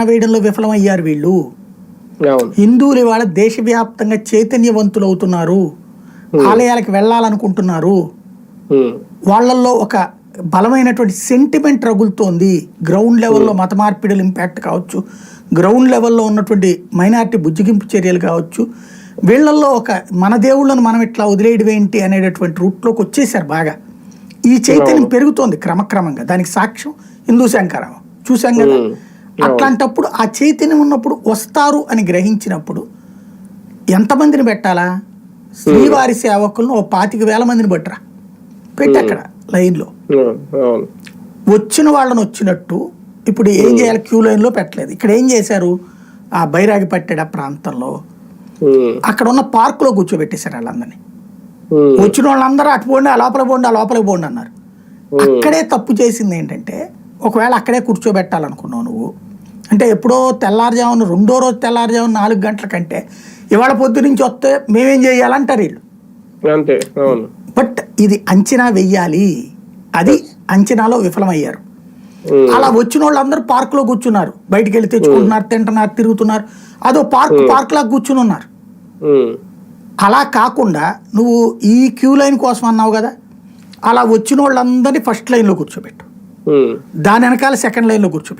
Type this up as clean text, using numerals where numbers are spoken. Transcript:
వేయడంలో విఫలమయ్యారు వీళ్ళు. హిందువులు ఇవాళ దేశవ్యాప్తంగా చైతన్యవంతులు అవుతున్నారు, ఆలయాలకు వెళ్ళాలనుకుంటున్నారు, వాళ్ళల్లో ఒక బలమైనటువంటి సెంటిమెంట్ రగులుతోంది. గ్రౌండ్ లెవెల్లో మత మార్పిడుల ఇంపాక్ట్ కావచ్చు, గ్రౌండ్ లెవెల్లో ఉన్నటువంటి మైనారిటీ బుజ్జిగింపు చర్యలు కావచ్చు, వీళ్ళల్లో ఒక మన దేవుళ్ళను మనం ఇట్లా వదిలేయడం ఏంటి అనేటటువంటి రూట్లోకి వచ్చేసారు బాగా. ఈ చైతన్యం పెరుగుతోంది క్రమక్రమంగా. దానికి సాక్ష్యం హిందూ శంకరం చూసాం కదా. అట్లాంటప్పుడు ఆ చైతన్యం ఉన్నప్పుడు వస్తారు అని గ్రహించినప్పుడు ఎంతమందిని పెట్టాలా? శ్రీవారి సేవకులను 25,000 మందిని బట్టరా పెట్టి అక్కడ లైన్లో వచ్చిన వాళ్ళని వచ్చినట్టు. ఇప్పుడు ఏం చేయాలి? క్యూ లైన్లో పెట్టలేదు. ఇక్కడ ఏం చేశారు? ఆ బైరాగి పట్టెడ ప్రాంతంలో అక్కడ ఉన్న పార్కులో కూర్చోబెట్టేశారు వాళ్ళందరినీ. వచ్చిన వాళ్ళందరూ అటు పోండి, ఆ లోపల పోండి, ఆ లోపలికి పోండి అన్నారు. అక్కడే తప్పు చేసింది ఏంటంటే, ఒకవేళ అక్కడే కూర్చోబెట్టాలనుకున్నావు నువ్వు అంటే, ఎప్పుడో తెల్లారుజామున రెండో రోజు తెల్లారుజామున 4 గంటల కంటే ఇవాళ పొద్దు నుంచి వస్తే మేమేం చేయాలంటారు వీళ్ళు. బట్ ఇది అంచనా వెయ్యాలి, అది అంచనాలో విఫలమయ్యారు. అలా వచ్చిన వాళ్ళందరూ పార్కులో కూర్చున్నారు, బయటికి వెళ్ళి తెచ్చుకుంటున్నారు, తింటున్నారు, తిరుగుతున్నారు, అదో పార్క్ లాగా కూర్చుని ఉన్నారు. అలా కాకుండా నువ్వు ఈ క్యూ లైన్ కోసం అన్నావు కదా, అలా వచ్చిన వాళ్ళందరినీ ఫస్ట్ లైన్లో కూర్చోబెట్టు, దాని వెనకాల సెకండ్ లైన్లో కూర్చోబెట్టు.